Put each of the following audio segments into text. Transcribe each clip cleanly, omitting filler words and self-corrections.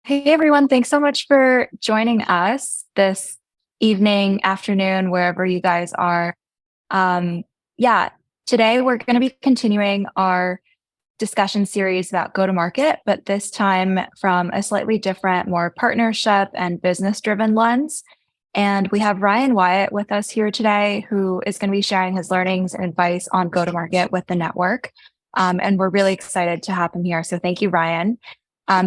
Hey everyone, thanks so much for joining us this evening, afternoon, wherever you guys are. Um, yeah, Today we're going to be continuing our discussion series about go to market, but this time from a slightly different, more partnership and business driven lens. And we have Ryan Wyatt with us here today, who is going to be sharing his learnings and advice on go to market with the network. And we're really excited to have him here. So thank you, Ryan.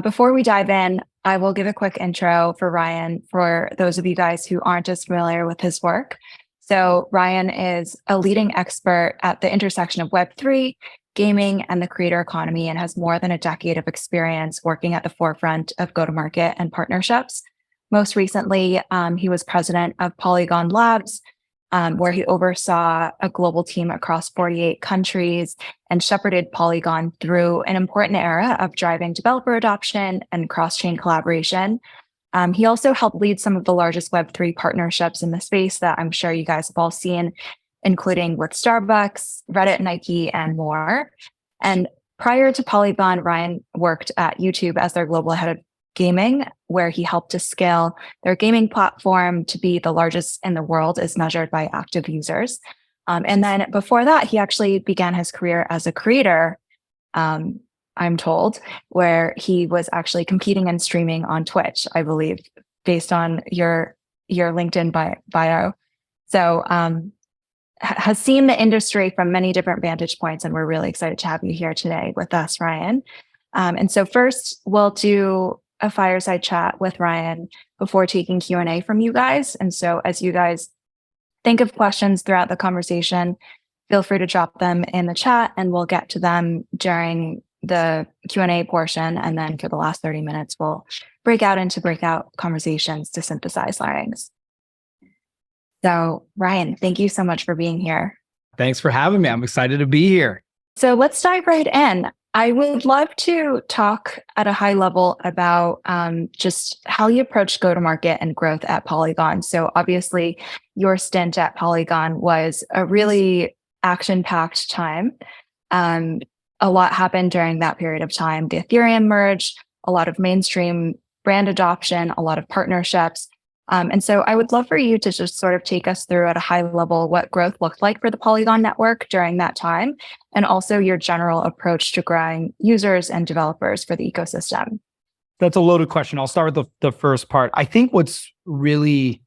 Before we dive in, I will give a quick intro for Ryan for those of you guys who aren't as familiar with his work. So Ryan is a leading expert at the intersection of Web3, gaming, and the creator economy, and has more than a decade of experience working at the forefront of go-to-market and partnerships. Most recently, he was president of Polygon Labs, where he oversaw a global team across 48 countries and shepherded Polygon through an important era of driving developer adoption and cross-chain collaboration. He also helped lead some of the largest Web3 partnerships in the space that I'm sure you guys have all seen, including with Starbucks, Reddit, Nike, and more. And prior to Polygon, Ryan worked at YouTube as their global head of gaming, where he helped to scale their gaming platform to be the largest in the world as measured by active users. And then before that, he actually began his career as a creator, I'm told, where he was actually competing and streaming on Twitch, I believe, based on your LinkedIn bio. So has seen the industry from many different vantage points, and we're really excited to have you here today with us, Ryan. And so first, we'll do a fireside chat with Ryan before taking Q&A from you guys. And so as you guys think of questions throughout the conversation, feel free to drop them in the chat and we'll get to them during the Q&A portion. And then for the last 30 minutes, we'll break out into breakout conversations to synthesize learnings. So Ryan, thank you so much for being here. Thanks for having me. I'm excited to be here. So let's dive right in. I would love to talk at a high level about just how you approach go-to-market and growth at Polygon. So obviously, your stint at Polygon was a really action-packed time. A lot happened during that period of time. The Ethereum merge, a lot of mainstream brand adoption, a lot of partnerships. And so I would love for you to just sort of take us through at a high level what growth looked like for the Polygon network during that time, and also your general approach to growing users and developers for the ecosystem. That's a loaded question. I'll start with the first part. I think what's really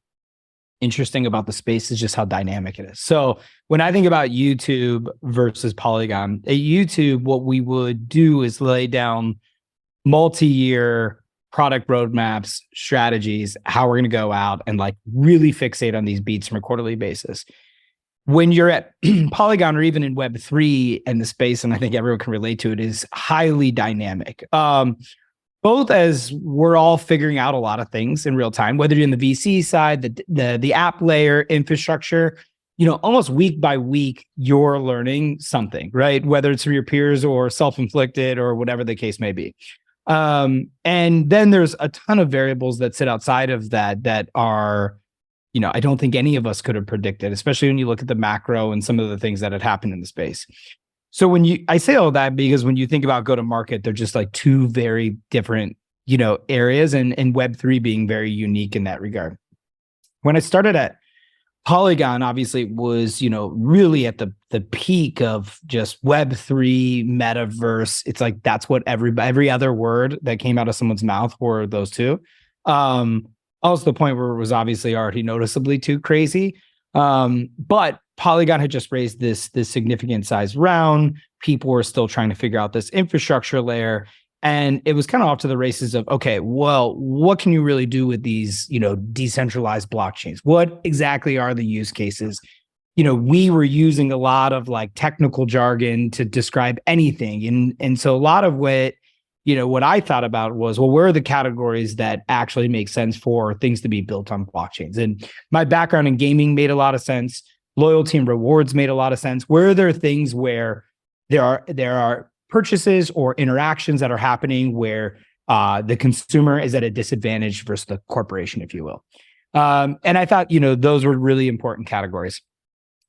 interesting about the space is just how dynamic it is. So when I think about YouTube versus Polygon, at YouTube, what we would do is lay down multi-year product roadmaps, strategies, how we're going to go out and like really fixate on these beats from a quarterly basis. When you're at Polygon or even in Web3 and the space, and I think everyone can relate to it, is highly dynamic. Both as we're all figuring out a lot of things in real time, whether you're in the VC side, the app layer, infrastructure, almost week by week, you're learning something, right? Whether it's from your peers or self-inflicted or whatever the case may be. And then there's a ton of variables that sit outside of that are, I don't think any of us could have predicted, especially when you look at the macro and some of the things that had happened in the space. So I say all that because when you think about go to market, they're just like two very different, areas, and Web3 being very unique in that regard. When I started at Polygon, obviously was, really at the peak of just Web3 metaverse. It's like, that's what every other word that came out of someone's mouth were those two. Also the point where it was obviously already noticeably too crazy. But Polygon had just raised this significant size round. People were still trying to figure out this infrastructure layer. And it was kind of off to the races of, okay, well, what can you really do with these, decentralized blockchains? What exactly are the use cases? We were using a lot of like technical jargon to describe anything. And so a lot of what I thought about was, well, where are the categories that actually make sense for things to be built on blockchains? And my background in gaming made a lot of sense. Loyalty and rewards made a lot of sense. Where are there things where there are purchases or interactions that are happening where the consumer is at a disadvantage versus the corporation, if you will. And I thought, those were really important categories.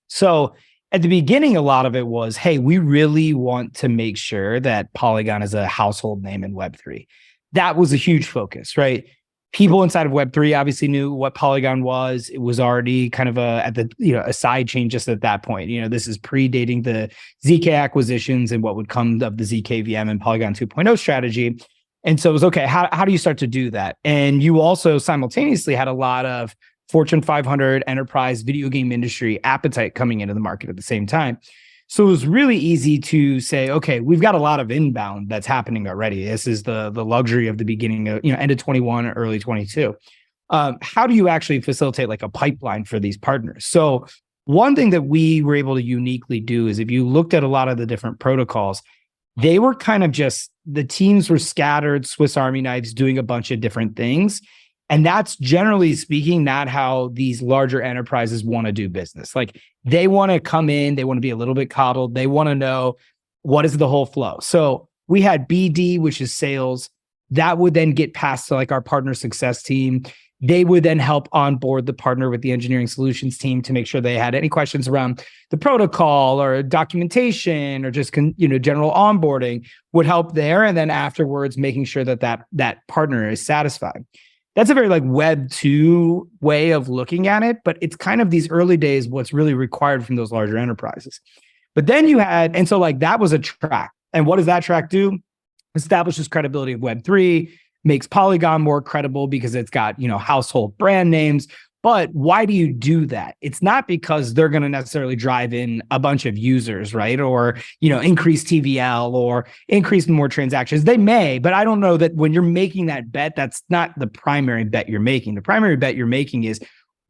So at the beginning, a lot of it was, hey, we really want to make sure that Polygon is a household name in Web3. That we really want to make sure that we have a that was a huge focus, right? People inside of Web3 obviously knew what Polygon was. It was already kind of a side chain just at that point. This is predating the ZK acquisitions and what would come of the ZKVM and Polygon 2.0 strategy. And so it was, okay, how do you start to do that? And you also simultaneously had a lot of Fortune 500 enterprise video game industry appetite coming into the market at the same time. So it was really easy to say, okay, we've got a lot of inbound that's happening already. This is the luxury of the beginning of, end of 21, early 22. How do you actually facilitate like a pipeline for these partners? So one thing that we were able to uniquely do is if you looked at a lot of the different protocols, they were kind of the teams were scattered Swiss Army knives doing a bunch of different things. And that's generally speaking, not how these larger enterprises want to do business. Like they want to come in, they want to be a little bit coddled. They want to know what is the whole flow. So we had BD, which is sales, that would then get passed to like our partner success team. They would then help onboard the partner with the engineering solutions team to make sure they had any questions around the protocol or documentation or just general onboarding would help there. And then afterwards, making sure that partner is satisfied. That's a very like Web 2 way of looking at it, but it's kind of these early days, what's really required from those larger enterprises. But then and so like that was a track. And what does that track do? Establishes credibility of Web 3, makes Polygon more credible because it's got, household brand names. But why do you do that? It's not because they're going to necessarily drive in a bunch of users, right? Or, increase TVL or increase more transactions. They may, but I don't know that when you're making that bet, that's not the primary bet you're making. The primary bet you're making is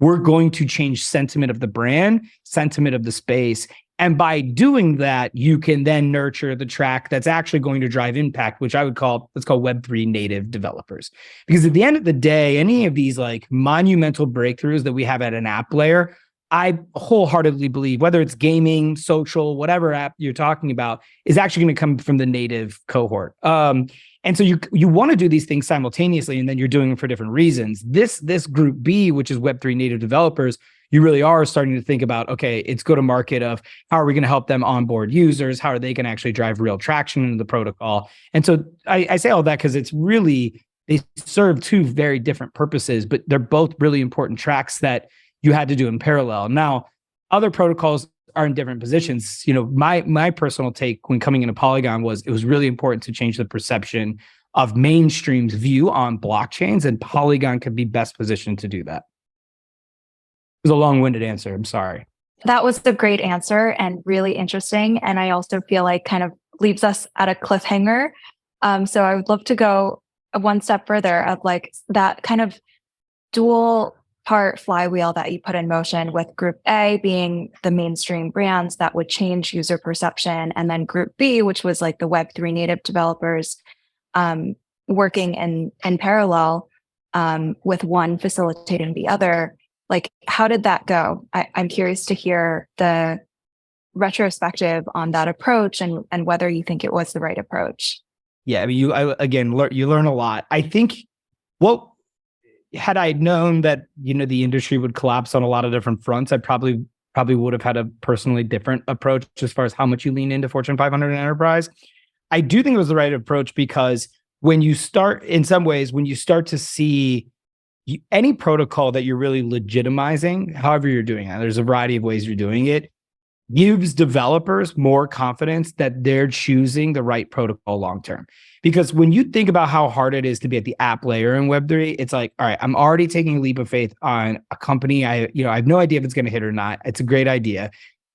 we're going to change sentiment of the brand, sentiment of the space. And by doing that, you can then nurture the track that's actually going to drive impact, which I would call, let's call Web3 native developers. Because at the end of the day, any of these like monumental breakthroughs that we have at an app layer, I wholeheartedly believe, whether it's gaming, social, whatever app you're talking about, is actually going to come from the native cohort. And so you want to do these things simultaneously, and then you're doing them for different reasons. This group B, which is Web3 native developers, you really are starting to think about, okay, it's go to market of how are we going to help them onboard users? How are they going to actually drive real traction into the protocol? And so I say all that because it's really, they serve two very different purposes, but they're both really important tracks that you had to do in parallel. Now, other protocols are in different positions. My personal take when coming into Polygon was it was really important to change the perception of mainstream's view on blockchains, and Polygon could be best positioned to do that. It was a long-winded answer. I'm sorry. That was a great answer and really interesting. And I also feel like kind of leaves us at a cliffhanger. So I would love to go one step further of like that kind of dual part flywheel that you put in motion, with group A being the mainstream brands that would change user perception, and then group B, which was like the Web3 native developers, working in parallel, with one facilitating the other. Like, how did that go? I'm curious to hear the retrospective on that approach and whether you think it was the right approach. Yeah, I mean, you learn a lot. I think, had I known that, the industry would collapse on a lot of different fronts, I probably would have had a personally different approach as far as how much you lean into Fortune 500 enterprise. I do think it was the right approach because when you start to see any protocol that you're really legitimizing, however you're doing it, there's a variety of ways you're doing it, gives developers more confidence that they're choosing the right protocol long-term. Because when you think about how hard it is to be at the app layer in Web3, it's like, all right, I'm already taking a leap of faith on a company. I have no idea if it's going to hit or not. It's a great idea.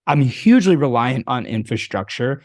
I'm hugely reliant on infrastructure.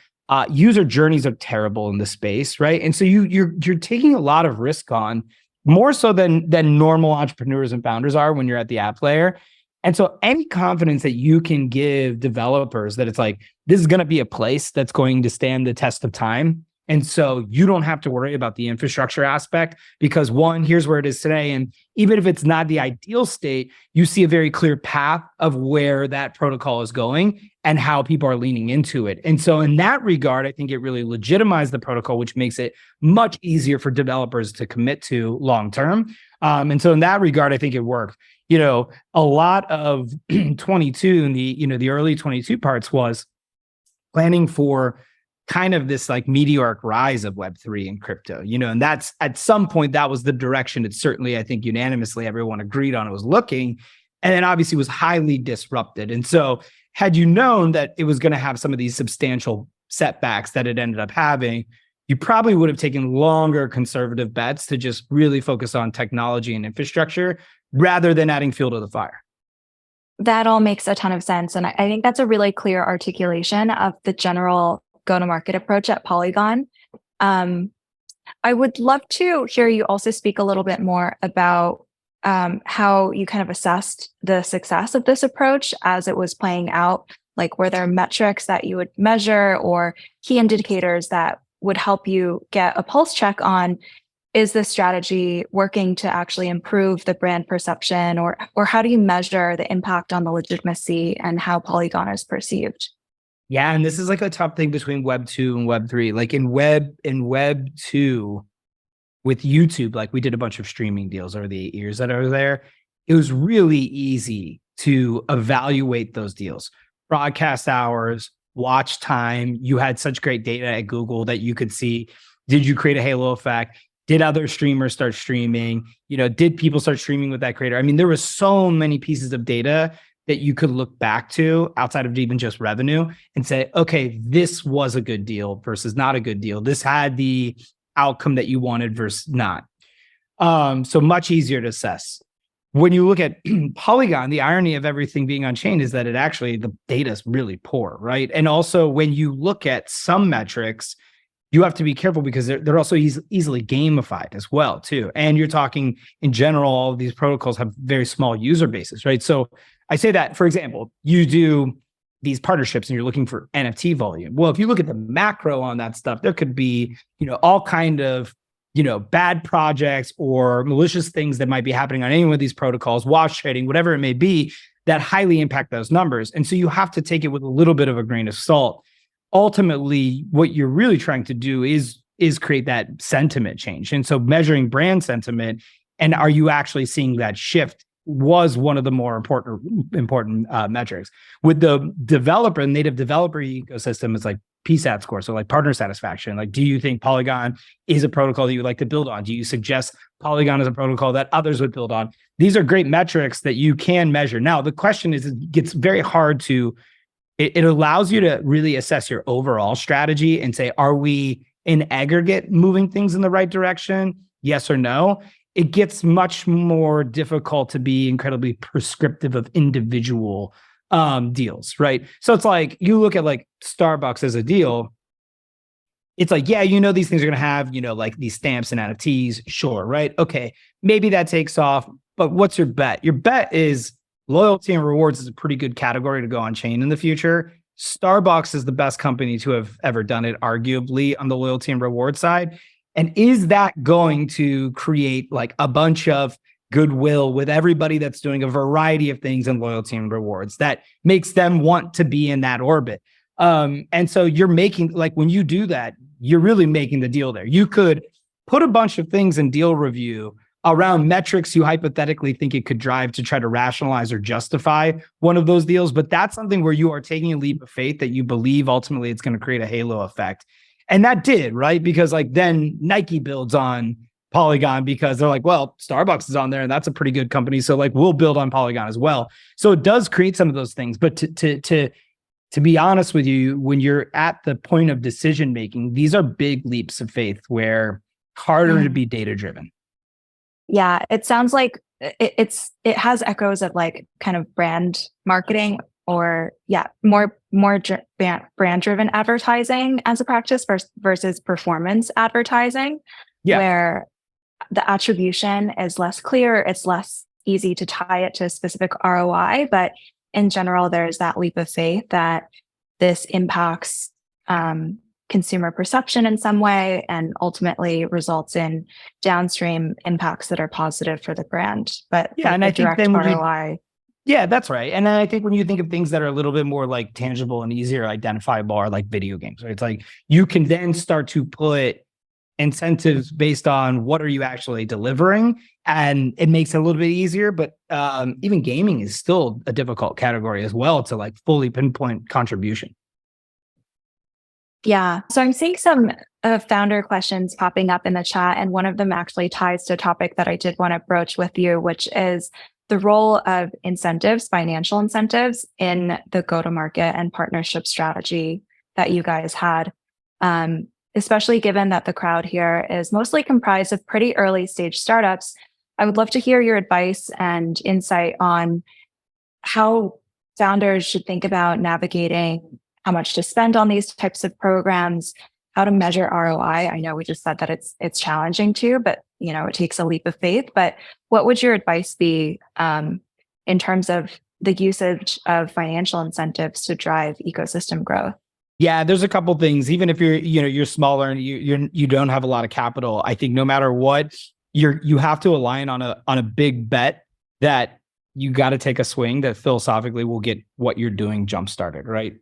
User journeys are terrible in the space, right? And so you're taking a lot of risk on, more so than normal entrepreneurs and founders are when you're at the app layer. And so any confidence that you can give developers that it's like, this is going to be a place that's going to stand the test of time. And so you don't have to worry about the infrastructure aspect because one, here's where it is today. And even if it's not the ideal state, you see a very clear path of where that protocol is going and how people are leaning into it. And so in that regard, I think it really legitimized the protocol, which makes it much easier for developers to commit to long-term. And so in that regard, I think it worked. A lot of 22 and the early 22 parts was planning for kind of this like meteoric rise of Web3 and crypto, and that's at some point that was the direction it certainly, I think unanimously everyone agreed on it was looking, and then obviously was highly disrupted. And so had you known that it was going to have some of these substantial setbacks that it ended up having, you probably would have taken longer conservative bets to just really focus on technology and infrastructure rather than adding fuel to the fire. That all makes a ton of sense. And I think that's a really clear articulation of the general go-to-market approach at Polygon. I would love to hear you also speak a little bit more about how you kind of assessed the success of this approach as it was playing out. Like, were there metrics that you would measure or key indicators that would help you get a pulse check on, is this strategy working to actually improve the brand perception, or how do you measure the impact on the legitimacy and how Polygon is perceived? Yeah, and this is like a tough thing between Web 2 and Web 3. Like in Web 2 with YouTube, like we did a bunch of streaming deals over the 8 years that I was there. It was really easy to evaluate those deals. Broadcast hours, watch time. You had such great data at Google that you could see, did you create a halo effect? Did other streamers start streaming? Did people start streaming with that creator? I mean, there was so many pieces of data that you could look back to outside of even just revenue and say, okay, this was a good deal versus not a good deal. This had the outcome that you wanted versus not. So much easier to assess. When you look at Polygon, the irony of everything being on chain is that the data is really poor, right? And also when you look at some metrics, you have to be careful because they're also easily gamified as well, too. And you're talking in general, all of these protocols have very small user bases, right? So I say that, for example, you do these partnerships and you're looking for NFT volume. Well, if you look at the macro on that stuff, there could be, all kind of, bad projects or malicious things that might be happening on any one of these protocols, wash trading, whatever it may be, that highly impact those numbers. And so you have to take it with a little bit of a grain of salt. Ultimately, what you're really trying to do is create that sentiment change. And so measuring brand sentiment and are you actually seeing that shift was one of the more important metrics. With the native developer ecosystem, it's like PSAT score, so like partner satisfaction. Like, do you think Polygon is a protocol that you would like to build on? Do you suggest Polygon is a protocol that others would build on? These are great metrics that you can measure. Now, the question is, it gets very hard to, it allows you to really assess your overall strategy and say, are we in aggregate moving things in the right direction? Yes or no? It gets much more difficult to be incredibly prescriptive of individual deals, right? So it's like, you look at like Starbucks as a deal, it's like, yeah, these things are going to have, like these stamps and NFTs, sure, right? Okay, maybe that takes off, but what's your bet? Your bet is loyalty and rewards is a pretty good category to go on chain in the future. Starbucks is the best company to have ever done it, arguably, on the loyalty and reward side. And is that going to create like a bunch of goodwill with everybody that's doing a variety of things in loyalty and rewards that makes them want to be in that orbit? And so you're making, like, when you do that, you're really making the deal there. You could put a bunch of things in deal review around metrics you hypothetically think it could drive to try to rationalize or justify one of those deals. But that's something where you are taking a leap of faith that you believe ultimately it's going to create a halo effect. And that did, right? Because like then Nike builds on Polygon because they're like, well, Starbucks is on there and that's a pretty good company. So like, we'll build on Polygon as well. So it does create some of those things. But to be honest with you, when you're at the point of decision making, these are big leaps of faith where harder to be data driven. Yeah, it sounds like it has echoes of like kind of brand marketing, or more brand driven advertising as a practice versus performance advertising, where the attribution is less clear, it's less easy to tie it to a specific ROI, but in general, there's that leap of faith that this impacts consumer perception in some way and ultimately results in downstream impacts that are positive for the brand. But and I think then ROI. Yeah, that's right. And then I think when you think of things that are a little bit more like tangible and easier identifiable are like video games, right? It's like you can then start to put incentives based on what are you actually delivering, and it makes it a little bit easier. But even gaming is still a difficult category as well to like fully pinpoint contribution. Yeah. So I'm seeing some founder questions popping up in the chat, and one of them actually ties to a topic that I did want to broach with you, which is the role of incentives, financial incentives in the go to market and partnership strategy that you guys had. Especially given that the crowd here is mostly comprised of pretty early stage startups. I would love to hear your advice and insight on how founders should think about navigating how much to spend on these types of programs, how to measure ROI. I know we just said that it's challenging too, but it takes a leap of faith. But what would your advice be in terms of the usage of financial incentives to drive ecosystem growth? Yeah, there's a couple things. Even if you're smaller and you don't have a lot of capital, I think no matter what, you have to align on a big bet that you got to take a swing that philosophically will get what you're doing jump started, right?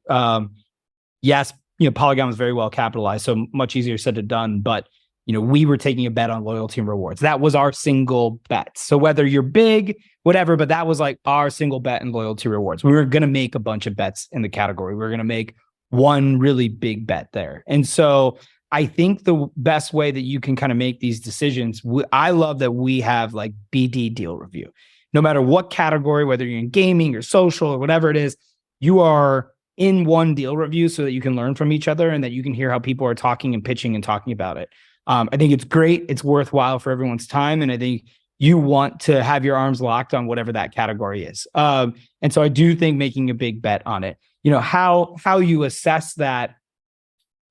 Yes, Polygon was very well capitalized, so much easier said than done. But we were taking a bet on loyalty and rewards. That was our single bet. So whether you're big, whatever, but that was like our single bet in loyalty rewards. We were going to make a bunch of bets in the category. We were going to make one really big bet there. And so I think the best way that you can kind of make these decisions, I love that we have like BD deal review. No matter what category, whether you're in gaming or social or whatever it is, you are in one deal review so that you can learn from each other and that you can hear how people are talking and pitching and talking about it. I think it's great. It's worthwhile for everyone's time. And I think you want to have your arms locked on whatever that category is. And so I do think making a big bet on it, how you assess that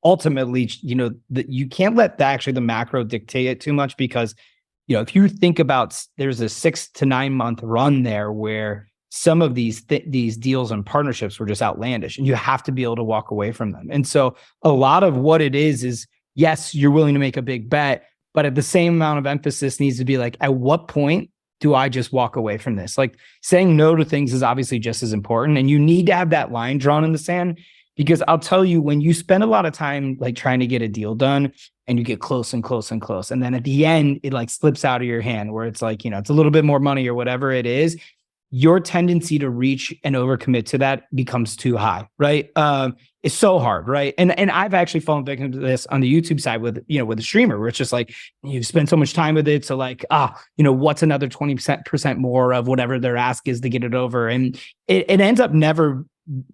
ultimately, that you can't let the macro dictate it too much, because if you think about, there's a 6 to 9 month run there where some of these deals and partnerships were just outlandish, and you have to be able to walk away from them. And so a lot of what it is yes, you're willing to make a big bet, but at the same amount of emphasis needs to be like, at what point do I just walk away from this? Like, saying no to things is obviously just as important, and you need to have that line drawn in the sand, because I'll tell you, when you spend a lot of time like trying to get a deal done and you get close and close and close, and then at the end it like slips out of your hand where it's like, it's a little bit more money or whatever it is, your tendency to reach and overcommit to that becomes too high, right? It's so hard, right? And I've actually fallen victim to this on the YouTube side with a streamer, where it's just like, you've spent so much time with it, so like, what's another 20% more of whatever their ask is to get it over, and it ends up never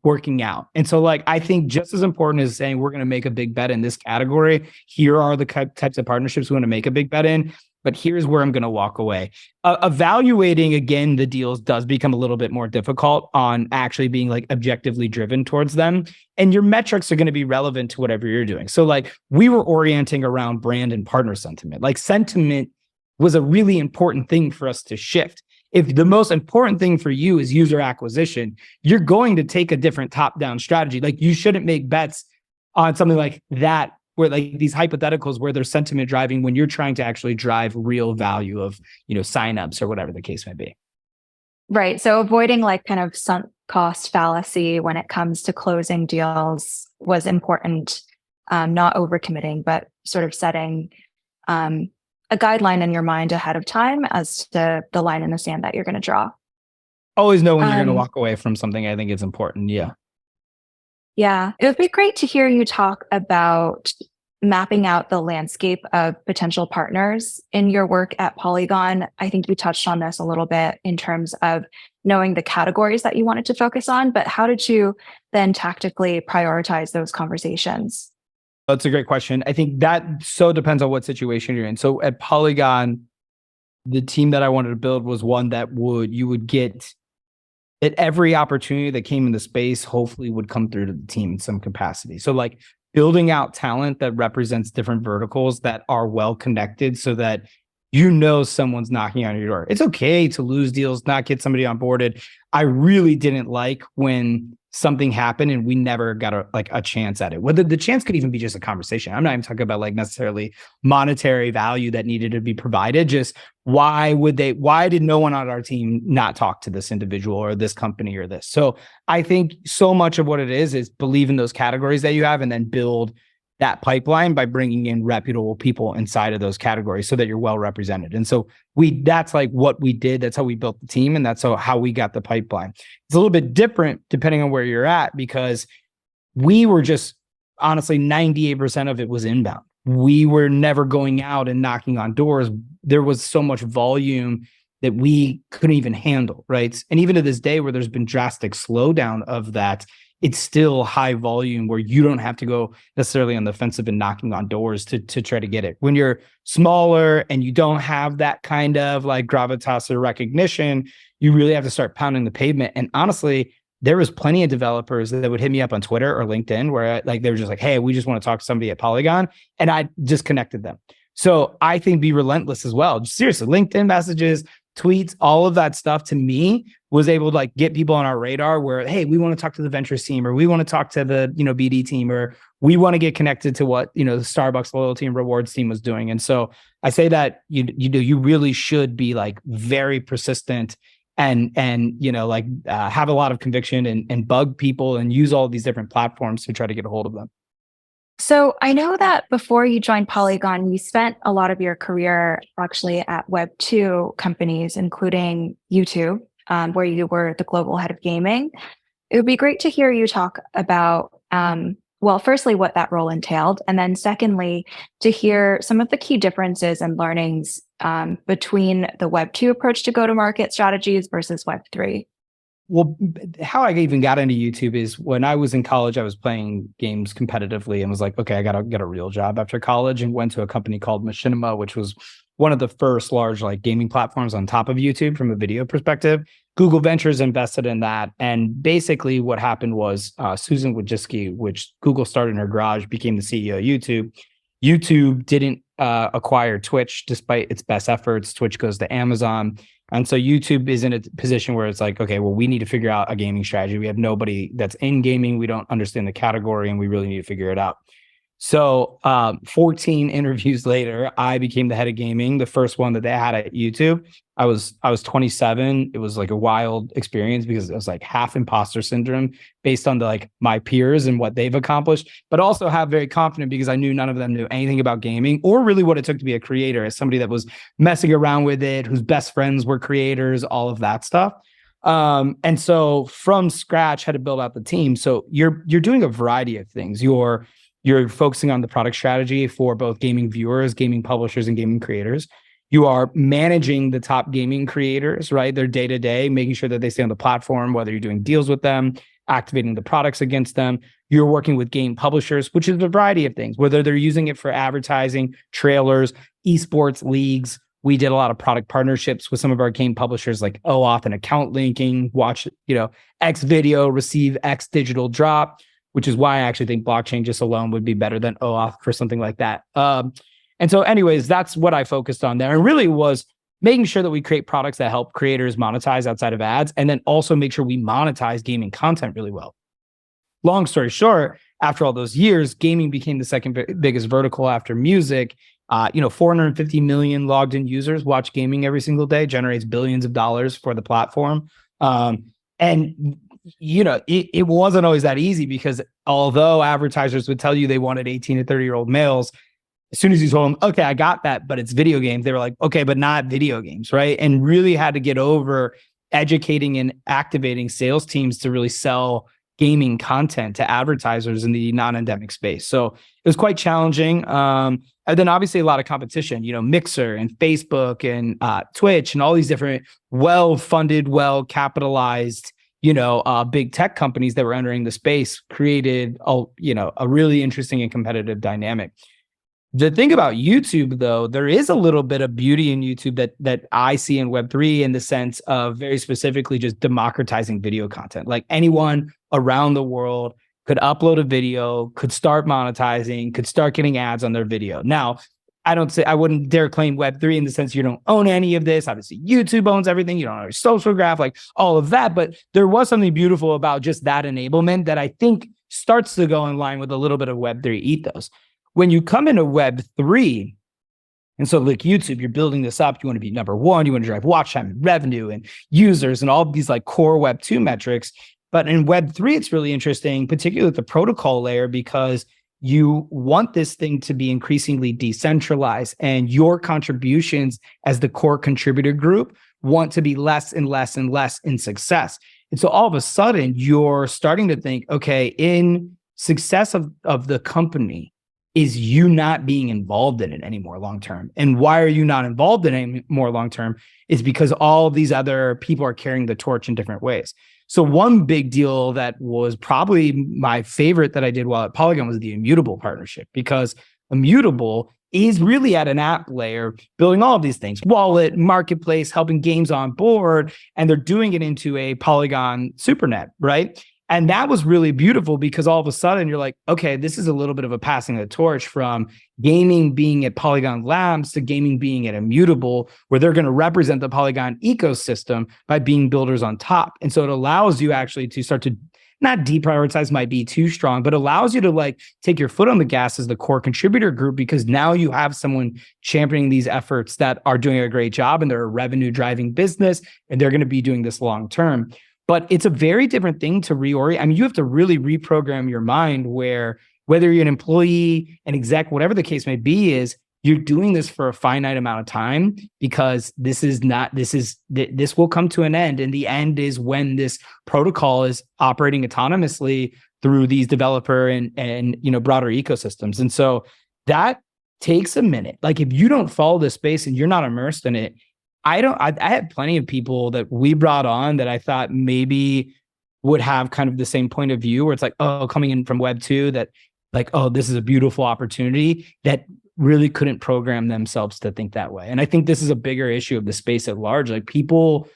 working out. And so like, I think just as important as saying we're going to make a big bet in this category, here are the types of partnerships we want to make a big bet in, but here's where I'm going to walk away. Evaluating, again, the deals does become a little bit more difficult on actually being like objectively driven towards them. And your metrics are going to be relevant to whatever you're doing. So like, we were orienting around brand and partner sentiment. Like, sentiment was a really important thing for us to shift. If the most important thing for you is user acquisition, you're going to take a different top-down strategy. Like, you shouldn't make bets on something like that, where like these hypotheticals where there's sentiment driving, when you're trying to actually drive real value of, signups or whatever the case may be. Right. So avoiding like kind of sunk cost fallacy when it comes to closing deals was important. Not overcommitting, but sort of setting a guideline in your mind ahead of time as to the line in the sand that you're going to draw. Always know when you're going to walk away from something. I think it's important. Yeah. Yeah. It would be great to hear you talk about mapping out the landscape of potential partners in your work at Polygon. I think you touched on this a little bit in terms of knowing the categories that you wanted to focus on, but how did you then tactically prioritize those conversations? That's a great question. I think that so depends on what situation you're in. So at Polygon, the team that I wanted to build was one that you would get at every opportunity that came in the space, hopefully would come through to the team in some capacity. So like, building out talent that represents different verticals that are well connected, so that someone's knocking on your door. It's okay to lose deals, not get somebody onboarded. I really didn't like when something happened and we never got a chance at it. Whether the chance could even be just a conversation. I'm not even talking about like necessarily monetary value that needed to be provided. Just why did no one on our team not talk to this individual or this company or this? So I think so much of what it is believe in those categories that you have, and then build that pipeline by bringing in reputable people inside of those categories so that you're well represented. And so that's like what we did. That's how we built the team. And that's how we got the pipeline. It's a little bit different depending on where you're at, because we were just honestly, 98% of it was inbound. We were never going out and knocking on doors. There was so much volume that we couldn't even handle, right? And even to this day, where there's been drastic slowdown of that, it's still high volume where you don't have to go necessarily on the offensive and knocking on doors to try to get it. When you're smaller and you don't have that kind of like gravitas or recognition, you really have to start pounding the pavement. And honestly, there was plenty of developers that would hit me up on Twitter or LinkedIn where like they were just like, hey, we just want to talk to somebody at Polygon. And I just connected them. So I think be relentless as well. Seriously, LinkedIn messages, tweets, all of that stuff to me was able to like get people on our radar where, hey, we want to talk to the ventures team, or we want to talk to the, BD team, or we want to get connected to what, the Starbucks loyalty and rewards team was doing. And so I say that you really should be like very persistent and have a lot of conviction and bug people and use all of these different platforms to try to get a hold of them. So I know that before you joined Polygon, you spent a lot of your career actually at Web2 companies, including YouTube, where you were the global head of gaming. It would be great to hear you talk about, firstly, what that role entailed, and then secondly, to hear some of the key differences and learnings between the Web2 approach to go-to-market strategies versus Web3. Well, how I even got into YouTube is when I was in college, I was playing games competitively and was like, okay, I got to get a real job after college, and went to a company called Machinima, which was one of the first large like gaming platforms on top of YouTube from a video perspective. Google Ventures invested in that. And basically what happened was Susan Wojcicki, which Google started in her garage, became the CEO of YouTube. YouTube didn't acquire Twitch despite its best efforts. Twitch goes to Amazon. And so YouTube is in a position where it's like, okay, well, we need to figure out a gaming strategy. We have nobody that's in gaming. We don't understand the category, and we really need to figure it out. So 14 interviews later, I became the head of gaming, the first one that they had at YouTube. I was 27. It was like a wild experience because it was like half imposter syndrome based on my peers and what they've accomplished, but also have very confident because I knew none of them knew anything about gaming or really what it took to be a creator, as somebody that was messing around with it, whose best friends were creators, all of that stuff. And so from scratch, had to build out the team. So you're doing a variety of things. You're focusing on the product strategy for both gaming viewers, gaming publishers, and gaming creators. You are managing the top gaming creators, right? Their day-to-day, making sure that they stay on the platform, whether you're doing deals with them, activating the products against them. You're working with game publishers, which is a variety of things, whether they're using it for advertising, trailers, esports leagues. We did a lot of product partnerships with some of our game publishers like OAuth and account linking, watch, X video, receive X digital drop, which is why I actually think blockchain just alone would be better than OAuth for something like that. And so anyways, that's what I focused on there. And really was making sure that we create products that help creators monetize outside of ads, and then also make sure we monetize gaming content really well. Long story short, after all those years, gaming became the second biggest vertical after music. 450 million logged in users watch gaming every single day, generates billions of dollars for the platform. And it wasn't always that easy, because although advertisers would tell you they wanted 18 to 30-year-old males, as soon as you told them, okay, I got that, but it's video games, they were like, okay, but not video games, right? And really had to get over educating and activating sales teams to really sell gaming content to advertisers in the non-endemic space. So it was quite challenging. And then obviously a lot of competition, Mixer and Facebook and Twitch and all these different well-funded, well-capitalized, big tech companies that were entering the space created a really interesting and competitive dynamic. The thing about YouTube, though, there is a little bit of beauty in YouTube that I see in Web3, in the sense of very specifically just democratizing video content. Like anyone around the world could upload a video, could start monetizing, could start getting ads on their video. Now, I wouldn't dare claim Web3 in the sense you don't own any of this. Obviously, YouTube owns everything. You don't own a social graph, like all of that. But there was something beautiful about just that enablement that I think starts to go in line with a little bit of Web3 ethos. When you come into Web3, and so like YouTube, you're building this up. You want to be number one. You want to drive watch time and revenue and users and all of these like core Web2 metrics. But in Web3, it's really interesting, particularly at the protocol layer, because you want this thing to be increasingly decentralized, and your contributions as the core contributor group want to be less and less and less in success. And so all of a sudden, you're starting to think, okay, in success of the company is you not being involved in it anymore long term. And why are you not involved in it anymore long term is because all these other people are carrying the torch in different ways. So one big deal that was probably my favorite that I did while at Polygon was the Immutable partnership, because Immutable is really at an app layer building all of these things, wallet, marketplace, helping games on board, and they're doing it into a Polygon supernet, right? And that was really beautiful because all of a sudden you're like, okay, this is a little bit of a passing of the torch from gaming being at Polygon Labs to gaming being at Immutable, where they're going to represent the Polygon ecosystem by being builders on top. And so it allows you actually to start to not deprioritize might be too strong, but allows you to like take your foot on the gas as the core contributor group, because now you have someone championing these efforts that are doing a great job and they're a revenue driving business and they're going to be doing this long term. But it's a very different thing to reorient. I mean, you have to really reprogram your mind where whether you're an employee, an exec, whatever the case may be, is you're doing this for a finite amount of time, because this will come to an end. And the end is when this protocol is operating autonomously through these developer and broader ecosystems. And so that takes a minute. Like if you don't follow this space and you're not immersed in it, I had plenty of people that we brought on that I thought maybe would have kind of the same point of view, where it's like, oh, coming in from Web 2, that like, oh, this is a beautiful opportunity, that really couldn't program themselves to think that way. And I think this is a bigger issue of the space at large. Like people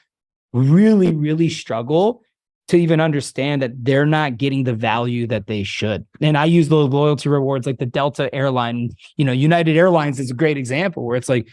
really, really struggle to even understand that they're not getting the value that they should. And I use those loyalty rewards like the Delta airline, United Airlines is a great example, where it's like,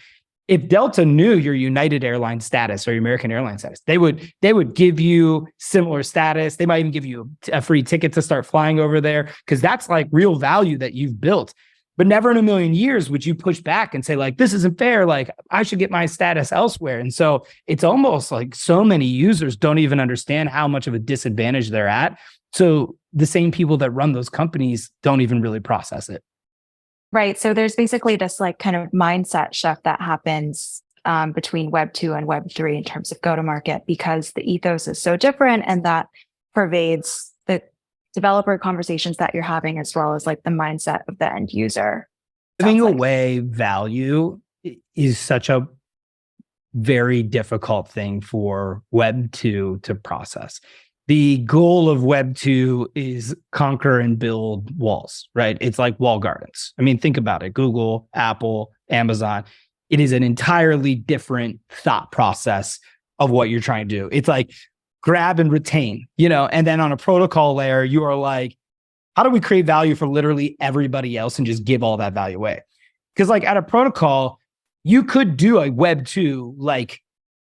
if Delta knew your United Airlines status or your American Airlines status, they would give you similar status. They might even give you a free ticket to start flying over there, because that's like real value that you've built. But never in a million years would you push back and say like, this isn't fair. Like I should get my status elsewhere. And so it's almost like so many users don't even understand how much of a disadvantage they're at. So the same people that run those companies don't even really process it. Right. So there's basically this like kind of mindset shift that happens between Web 2 and Web 3 in terms of go-to-market, because the ethos is so different, and that pervades the developer conversations that you're having, as well as like the mindset of the end user. Giving away value is such a very difficult thing for Web 2 to process. The goal of Web 2 is conquer and build walls, right? It's like wall gardens. I mean, think about it. Google, Apple, Amazon. It is an entirely different thought process of what you're trying to do. It's like grab and retain, and then on a protocol layer, you are like, how do we create value for literally everybody else and just give all that value away? Because like at a protocol, you could do a Web 2, like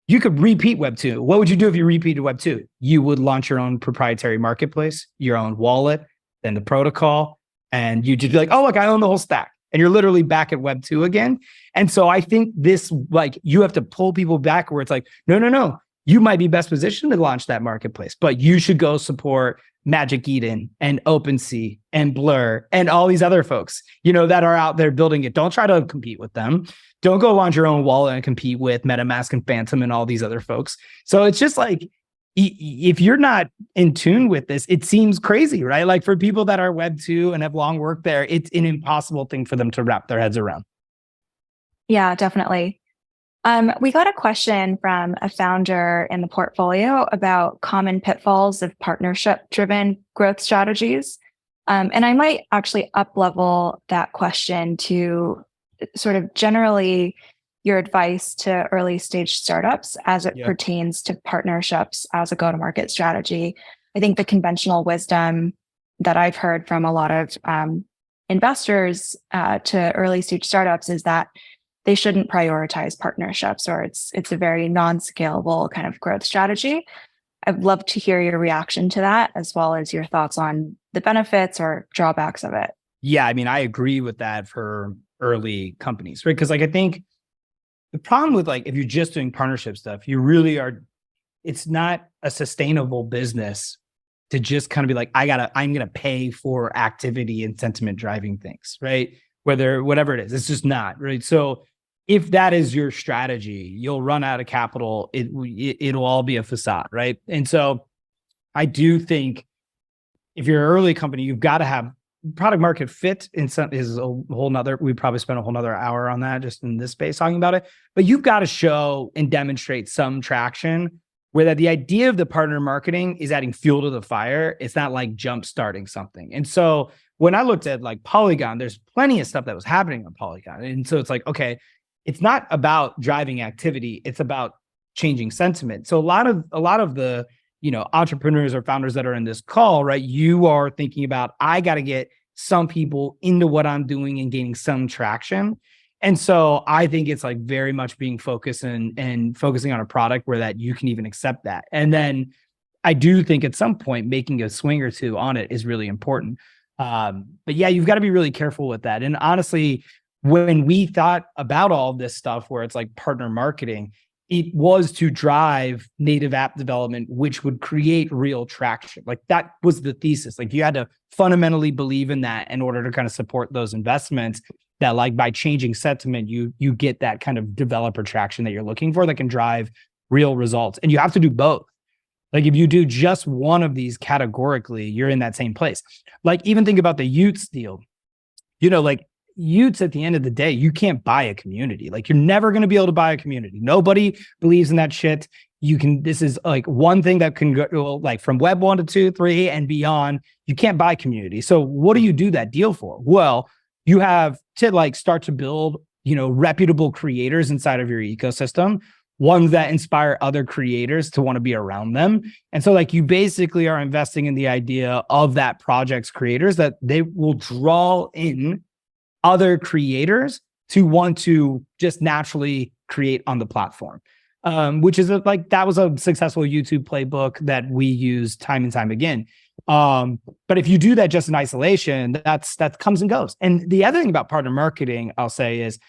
you could repeat Web 2. What would you do if you repeated Web 2? You would launch your own proprietary marketplace, your own wallet, then the protocol, and you just be like, oh, look, I own the whole stack. And you're literally back at Web 2 again. And so I think this, like, you have to pull people back where it's like, no. You might be best positioned to launch that marketplace, but you should go support Magic Eden and OpenSea and Blur and all these other folks, that are out there building it. Don't try to compete with them. Don't go launch your own wallet and compete with MetaMask and Phantom and all these other folks. So it's just like, if you're not in tune with this, it seems crazy, right? Like for people that are Web 2 and have long worked there, it's an impossible thing for them to wrap their heads around. Yeah, definitely. We got a question from a founder in the portfolio about common pitfalls of partnership-driven growth strategies. And I might actually up-level that question to sort of generally your advice to early stage startups as it pertains to partnerships as a go-to-market strategy. I think the conventional wisdom that I've heard from a lot of investors to early stage startups is that they shouldn't prioritize partnerships, or it's a very non-scalable kind of growth strategy. I'd love to hear your reaction to that, as well as your thoughts on the benefits or drawbacks of it. Yeah, I mean, I agree with that for early companies, right? Because like I think the problem with like if you're just doing partnership stuff, you really are. It's not a sustainable business to just kind of be like, I'm gonna pay for activity and sentiment driving things, right? Whatever it is, it's just not, right? So if that is your strategy, you'll run out of capital. It'll all be a facade, right? And so I do think if you're an early company, you've got to have product market fit in some is a whole nother, we probably spent a whole nother hour on that just in this space talking about it. But you've got to show and demonstrate some traction where that the idea of the partner marketing is adding fuel to the fire. It's not like jump starting something. And so when I looked at like Polygon, there's plenty of stuff that was happening on Polygon. And so it's like, okay, it's not about driving activity. It's about changing sentiment. So a lot of the, entrepreneurs or founders that are in this call, right? You are thinking about, I got to get some people into what I'm doing and gaining some traction. And so I think it's like very much being focused and focusing on a product where that you can even accept that. And then I do think at some point making a swing or two on it is really important. But yeah, you've got to be really careful with that. And honestly, when we thought about all this stuff where it's like partner marketing, it was to drive native app development, which would create real traction. Like that was the thesis. Like you had to fundamentally believe in that in order to kind of support those investments, that like by changing sentiment, you get that kind of developer traction that you're looking for that can drive real results. And you have to do both. Like if you do just one of these categorically, you're in that same place. Like even think about the Utes deal. Like Utes at the end of the day, you can't buy a community. Like you're never going to be able to buy a community. Nobody believes in that shit. This is like one thing that can go like from web 1 to 2, 3 and beyond. You can't buy community. So what do you do that deal for? Well, you have to like start to build, reputable creators inside of your ecosystem, ones that inspire other creators to want to be around them. And so like you basically are investing in the idea of that project's creators that they will draw in other creators to want to just naturally create on the platform, which is that was a successful YouTube playbook that we use time and time again. But if you do that just in isolation, that comes and goes. And the other thing about partner marketing, I'll say, is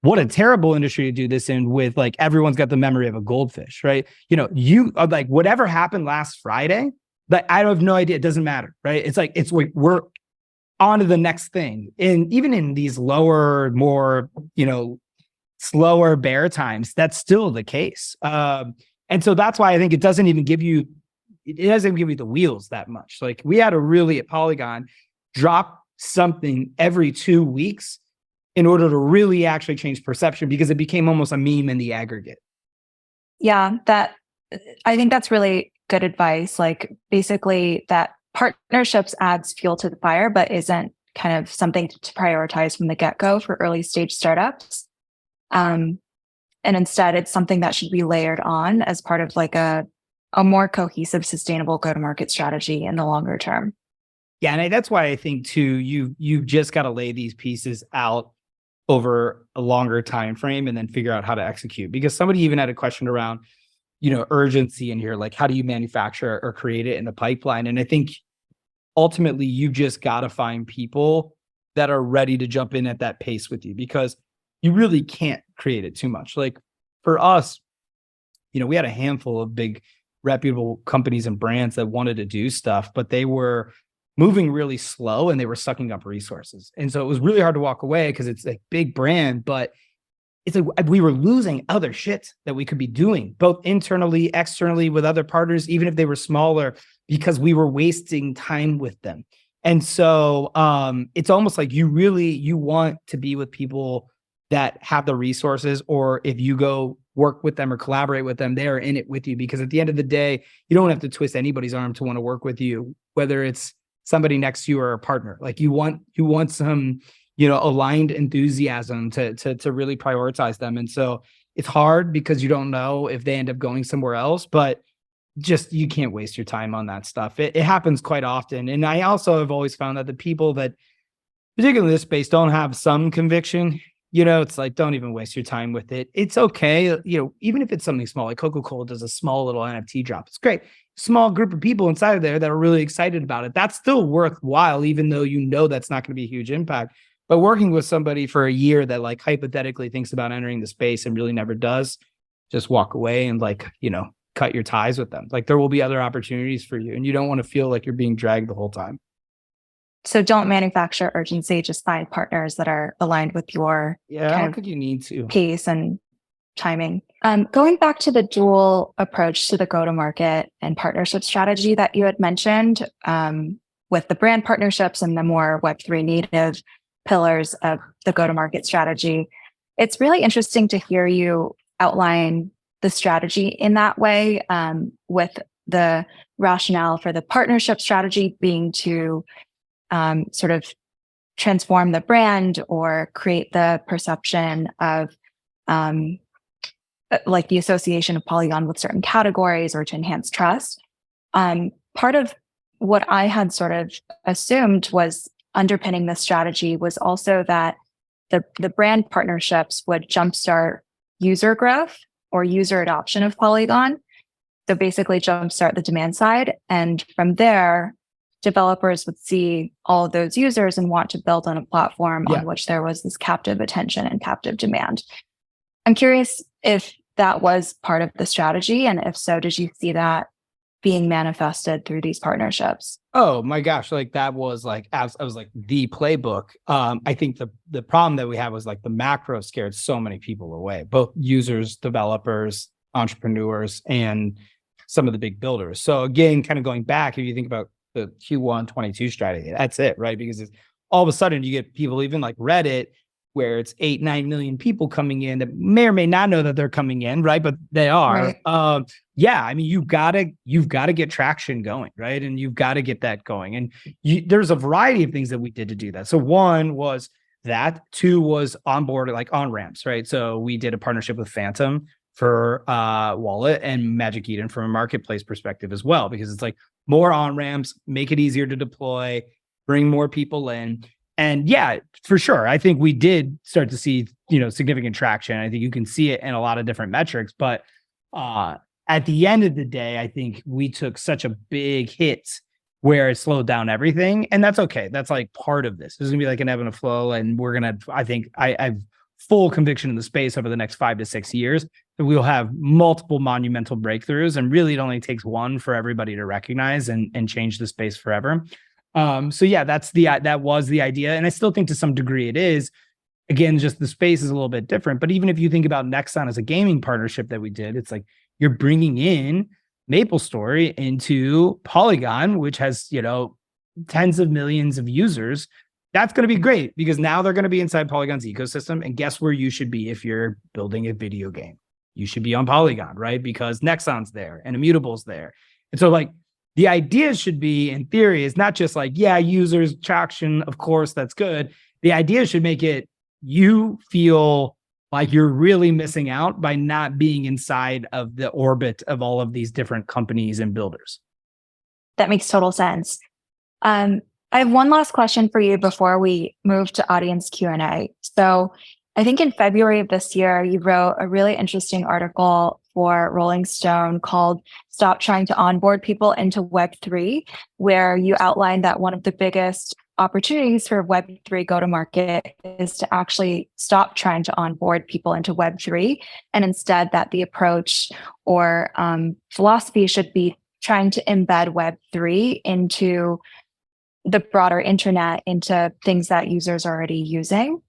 what a terrible industry to do this in with like everyone's got the memory of a goldfish, right? You are like whatever happened last Friday, like I have no idea. It doesn't matter, right? It's like we're on to the next thing. And even in these lower, more, slower bear times, that's still the case. And so that's why I think it doesn't give you the wheels that much. Like we had to really at Polygon drop something every 2 weeks in order to really actually change perception because it became almost a meme in the aggregate. Yeah, I think that's really good advice. Like basically that partnerships adds fuel to the fire, but isn't kind of something to prioritize from the get-go for early stage startups. And instead, it's something that should be layered on as part of like a more cohesive, sustainable go-to-market strategy in the longer term. Yeah, and that's why I think too, you've just got to lay these pieces out over a longer time frame and then figure out how to execute. Because somebody even had a question around urgency in here, like how do you manufacture or create it in the pipeline? And I think ultimately you just got to find people that are ready to jump in at that pace with you because you really can't create it too much. Like for us, we had a handful of big reputable companies and brands that wanted to do stuff, but they were moving really slow and they were sucking up resources. And so it was really hard to walk away because it's a big brand, but it's like we were losing other shit that we could be doing both internally, externally with other partners, even if they were smaller, because we were wasting time with them. And so it's almost like you want to be with people that have the resources, or if you go work with them or collaborate with them, they are in it with you. Because at the end of the day, you don't have to twist anybody's arm to want to work with you, whether it's somebody next to you or a partner. Like you want some aligned enthusiasm to really prioritize them. And so it's hard because you don't know if they end up going somewhere else, but just, you can't waste your time on that stuff. It happens quite often. And I also have always found that the people that, particularly in this space, don't have some conviction, it's like, don't even waste your time with it. It's okay. Even if it's something small, like Coca-Cola does a small little NFT drop. It's great. Small group of people inside of there that are really excited about it. That's still worthwhile, even though that's not going to be a huge impact. But working with somebody for a year that like hypothetically thinks about entering the space and really never does, just walk away and cut your ties with them. Like there will be other opportunities for you and you don't want to feel like you're being dragged the whole time. So don't manufacture urgency, just find partners that are aligned with your I don't think you need to pace and timing. Going back to the dual approach to the go-to-market and partnership strategy that you had mentioned, with the brand partnerships and the more Web3 native pillars of the go-to-market strategy. It's really interesting to hear you outline the strategy in that way, with the rationale for the partnership strategy being to sort of transform the brand or create the perception of like the association of Polygon with certain categories or to enhance trust. Part of what I had sort of assumed was underpinning this strategy was also that the brand partnerships would jumpstart user growth or user adoption of Polygon. So basically jumpstart the demand side. And from there, developers would see all of those users and want to build on a platform on which there was this captive attention and captive demand. I'm curious if that was part of the strategy. And if so, did you see that being manifested through these partnerships? Oh my gosh, like that was like, I was like the playbook. I think the problem that we had was like the macro scared so many people away, both users, developers, entrepreneurs, and some of the big builders. So again, kind of going back, if you think about the Q1 22 strategy, that's it, right? Because it's, all of a sudden you get people even like Reddit, where it's 8-9 million people coming in that may or may not know that they're coming in, right? But they are. Right. Yeah, I mean, you've got to get traction going, right? And you've got to get that going. And there's a variety of things that we did to do that. So one was that. Two was onboard, like on ramps, right? So we did a partnership with Phantom for wallet and Magic Eden from a marketplace perspective as well, because it's like more on ramps, make it easier to deploy, bring more people in. And yeah, for sure, I think we did start to see, significant traction. I think you can see it in a lot of different metrics, but at the end of the day, I think we took such a big hit where it slowed down everything, and that's okay. That's like part of this. There's gonna be like an ebb and a flow, and we're gonna. I think I have full conviction in the space over the next 5 to 6 years that we'll have multiple monumental breakthroughs, and really it only takes one for everybody to recognize and change the space forever. So yeah, that was the idea. And I still think to some degree it is. Again, just the space is a little bit different. But even if you think about Nexon as a gaming partnership that we did, it's like you're bringing in MapleStory into Polygon, which has, tens of millions of users. That's going to be great because now they're going to be inside Polygon's ecosystem. And guess where you should be if you're building a video game? You should be on Polygon, right? Because Nexon's there and Immutable's there. And so like, the idea should be, in theory, is not just like, yeah, users, traction, of course, that's good. The idea should make it, you feel like you're really missing out by not being inside of the orbit of all of these different companies and builders. That makes total sense. I have one last question for you before we move to audience Q&A. So I think in February of this year, you wrote a really interesting article for Rolling Stone called Stop Trying to Onboard People into Web3, where you outlined that one of the biggest opportunities for Web3 go-to-market is to actually stop trying to onboard people into Web3, and instead that the approach or philosophy should be trying to embed Web3 into the broader internet, into things that users are already using.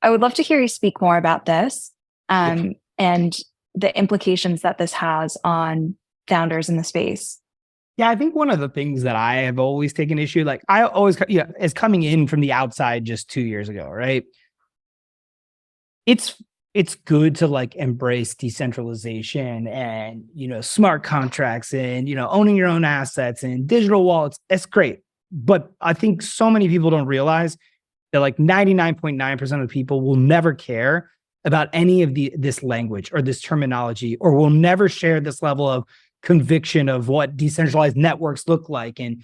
I would love to hear you speak more about this and the implications that this has on founders in the space. Yeah, I think one of the things that I have always taken issue, like I always, is coming in from the outside just 2 years ago, right? It's good to like embrace decentralization and, smart contracts and, owning your own assets and digital wallets. It's great. But I think so many people don't realize that like 99.9% of people will never care about any of this language or this terminology, or will never share this level of conviction of what decentralized networks look like and,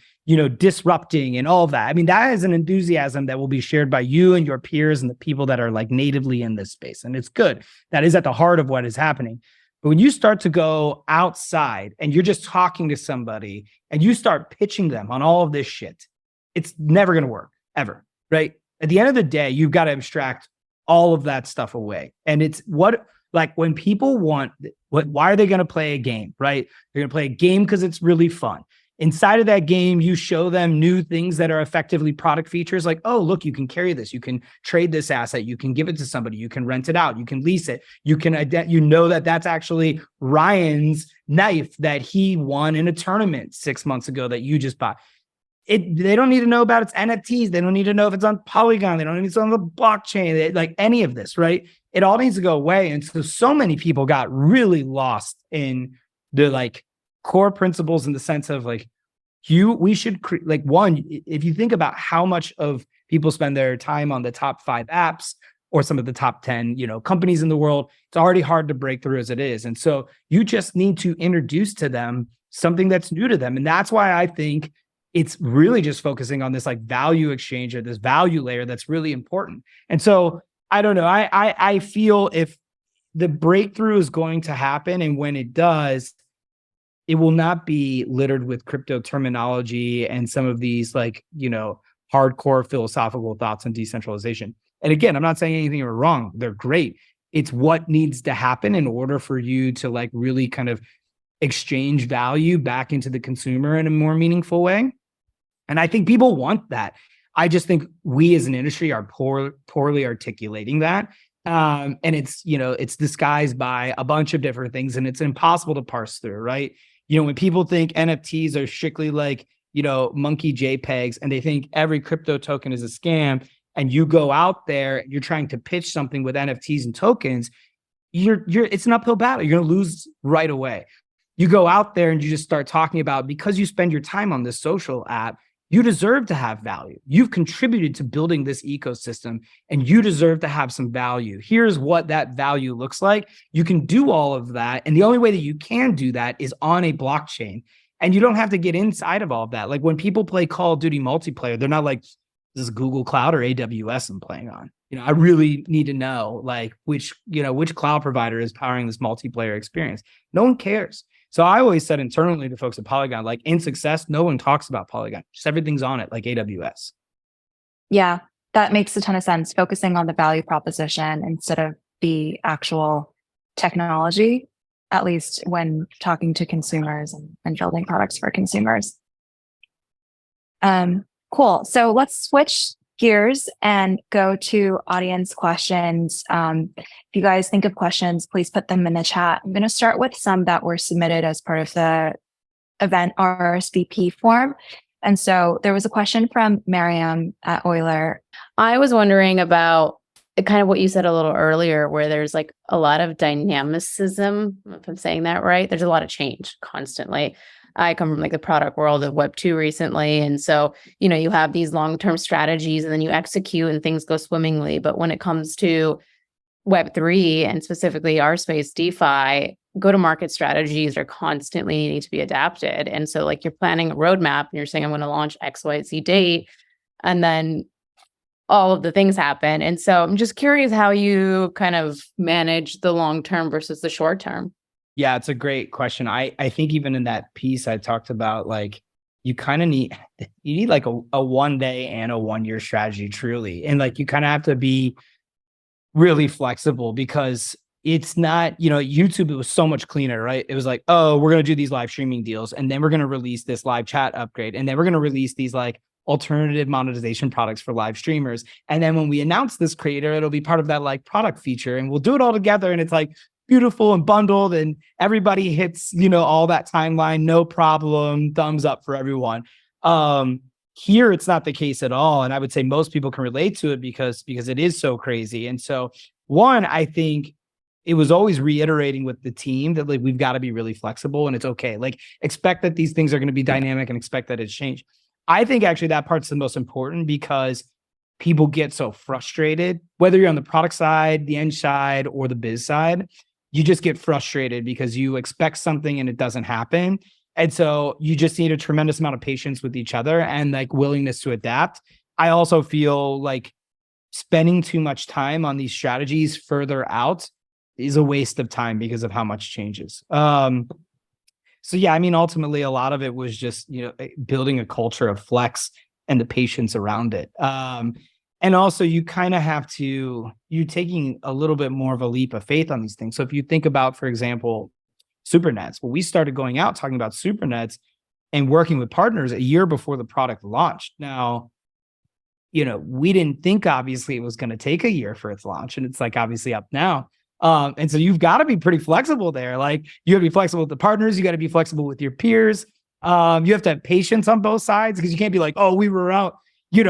disrupting and all of that. I mean, that is an enthusiasm that will be shared by you and your peers and the people that are like natively in this space. And it's good. That is at the heart of what is happening. But when you start to go outside and you're just talking to somebody and you start pitching them on all of this shit, it's never going to work ever, right? At the end of the day, you've got to abstract all of that stuff away. And it's when people want, why are they going to play a game, right? They're going to play a game because it's really fun. Inside of that game, you show them new things that are effectively product features like, oh, look, you can carry this. You can trade this asset. You can give it to somebody. You can rent it out. You can lease it. You can, that's actually Ryan's knife that he won in a tournament 6 months ago that you just bought. they don't need to know about its NFTs. They don't need to know if it's on Polygon. They don't need to know on the blockchain, like any of this, right? It all needs to go away. And so many people got really lost in the like core principles in the sense of like, we should like one, if you think about how much of people spend their time on the top 5 apps or some of the top 10, companies in the world, it's already hard to break through as it is. And so you just need to introduce to them something that's new to them. And that's why I think it's really just focusing on this like value exchange or this value layer that's really important. And so I don't know. I feel if the breakthrough is going to happen, and when it does, it will not be littered with crypto terminology and some of these like, hardcore philosophical thoughts on decentralization. And again, I'm not saying anything are wrong. They're great. It's what needs to happen in order for you to like really kind of exchange value back into the consumer in a more meaningful way. And I think people want that. I just think we as an industry are poorly articulating that. And it's disguised by a bunch of different things, and it's impossible to parse through, right? When people think NFTs are strictly like, monkey JPEGs, and they think every crypto token is a scam, and you go out there, you're trying to pitch something with NFTs and tokens, it's an uphill battle. You're going to lose right away. You go out there and you just start talking about, because you spend your time on this social app, you deserve to have value. You've contributed to building this ecosystem, and you deserve to have some value. Here's what that value looks like. You can do all of that. And the only way that you can do that is on a blockchain. And you don't have to get inside of all of that. Like when people play Call of Duty multiplayer, they're not like, this is Google Cloud or AWS I'm playing on. I really need to know like which cloud provider is powering this multiplayer experience. No one cares. So I always said internally to folks at Polygon, like in success, no one talks about Polygon. Just everything's on it, like AWS. Yeah, that makes a ton of sense. Focusing on the value proposition instead of the actual technology, at least when talking to consumers and building products for consumers. Cool. So let's switch gears and go to audience questions. If you guys think of questions, please put them in the chat. I'm going to start with some that were submitted as part of the event RSVP form. And so there was a question from Miriam at Euler. I was wondering about kind of what you said a little earlier, where there's like a lot of dynamicism, if I'm saying that right. There's a lot of change constantly. I come from like the product world of Web2 recently. And so, you have these long-term strategies and then you execute and things go swimmingly. But when it comes to Web3 and specifically our space, DeFi, go-to-market strategies are constantly needing to be adapted. And so like you're planning a roadmap and you're saying, I'm going to launch X, Y, Z date. And then all of the things happen. And so I'm just curious how you kind of manage the long-term versus the short-term. Yeah, it's a great question. I think even in that piece I talked about, like you kind of need like a 1 day and a 1 year strategy truly. And like you kind of have to be really flexible because it's not, YouTube, it was so much cleaner, right? It was like, oh, we're going to do these live streaming deals, and then we're going to release this live chat upgrade, and then we're going to release these like alternative monetization products for live streamers. And then when we announce this creator, it'll be part of that like product feature, and we'll do it all together. And it's like beautiful and bundled, and everybody hits, all that timeline, no problem, thumbs up for everyone. Here, it's not the case at all. And I would say most people can relate to it because it is so crazy. And so one, I think it was always reiterating with the team that like, we've got to be really flexible, and it's okay. Like expect that these things are going to be dynamic and expect that it's changed. I think actually that part's the most important because people get so frustrated, whether you're on the product side, the end side, or the biz side. You just get frustrated because you expect something and it doesn't happen. And so you just need a tremendous amount of patience with each other and like willingness to adapt. I also feel like spending too much time on these strategies further out is a waste of time because of how much changes. So yeah, I mean, ultimately a lot of it was just, building a culture of flex and the patience around it. And also you kind of have to, you're taking a little bit more of a leap of faith on these things. So if you think about, for example, SuperNets, well, we started going out talking about SuperNets and working with partners a year before the product launched. Now, we didn't think obviously it was going to take a year for its launch, and it's like obviously up now. And so you've got to be pretty flexible there. Like you got to be flexible with the partners. You got to be flexible with your peers. You have to have patience on both sides because you can't be like, oh, we were out,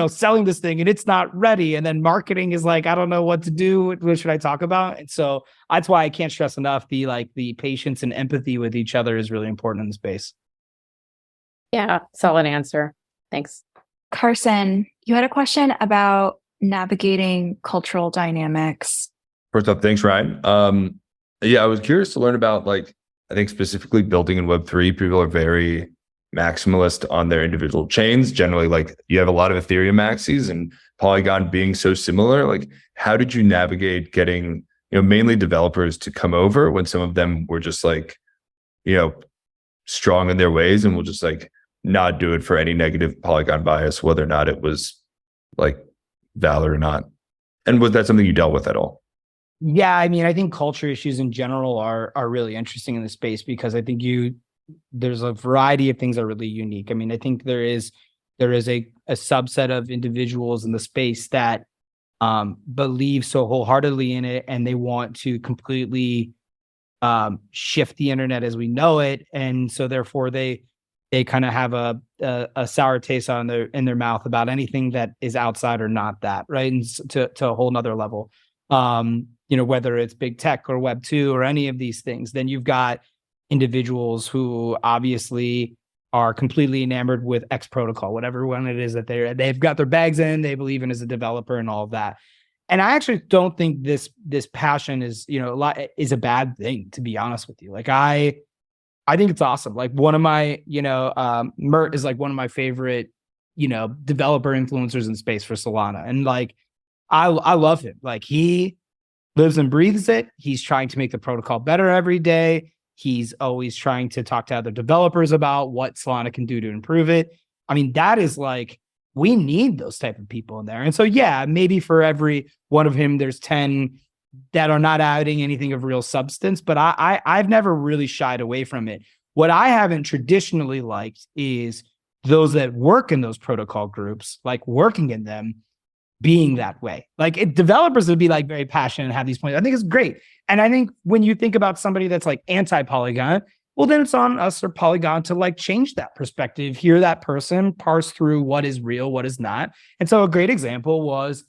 selling this thing and it's not ready. And then marketing is like, I don't know what to do. What should I talk about? And so that's why I can't stress enough the patience and empathy with each other is really important in the space. Yeah, solid answer. Thanks. Carson, you had a question about navigating cultural dynamics. First off, thanks, Ryan. Yeah, I was curious to learn about, I think specifically building in Web3, people are very maximalist on their individual chains. Generally, you have a lot of Ethereum maxis and Polygon being so similar. How did you navigate getting, mainly developers to come over when some of them were just strong in their ways and will just not do it for any negative Polygon bias, whether or not it was valid or not? And was that something you dealt with at all? Yeah, I mean, I think culture issues in general are really interesting in the space because I think there's a variety of things that are really unique. I mean, I think there is a subset of individuals in the space that believe so wholeheartedly in it, and they want to completely shift the internet as we know it, and so therefore they kind of have a sour taste in their mouth about anything that is outside or not that, right? And to a whole nother level. Whether it's big tech or Web 2 or any of these things, then you've got individuals who obviously are completely enamored with X protocol, whatever one it is that they've got their bags in, they believe in as a developer and all of that. And I actually don't think this passion is, is a bad thing, to be honest with you. I think it's awesome. One of my, Mert is one of my favorite, developer influencers in space for Solana. And I love him. He lives and breathes it. He's trying to make the protocol better every day. He's always trying to talk to other developers about what Solana can do to improve it. I mean, that is we need those type of people in there. And so, yeah, maybe for every one of him, there's 10 that are not adding anything of real substance, but I've never really shied away from it. What I haven't traditionally liked is those that work in those protocol groups, working in them, being that way. Developers would be very passionate and have these points. I think it's great. And I think when you think about somebody that's anti-Polygon, well, then it's on us or Polygon to change that perspective, hear that person, parse through what is real, what is not. And so a great example was,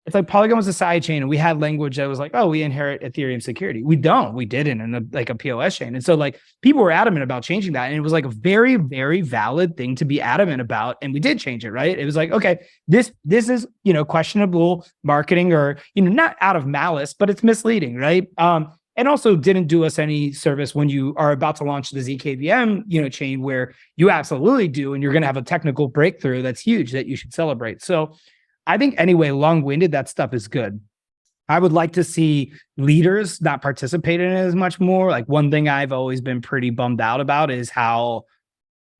it's Polygon was a side chain and we had language that was oh, we inherit Ethereum security. We don't. We didn't in a POS chain. And so people were adamant about changing that. And it was a very, very valid thing to be adamant about. And we did change it, right? It was okay, this is, questionable marketing or, not out of malice, but it's misleading, right? And also didn't do us any service when you are about to launch the ZKVM, chain where you absolutely do. And you're going to have a technical breakthrough that's huge that you should celebrate. So I think anyway, long-winded, that stuff is good. I would like to see leaders not participate in it as much more. One thing I've always been pretty bummed out about is how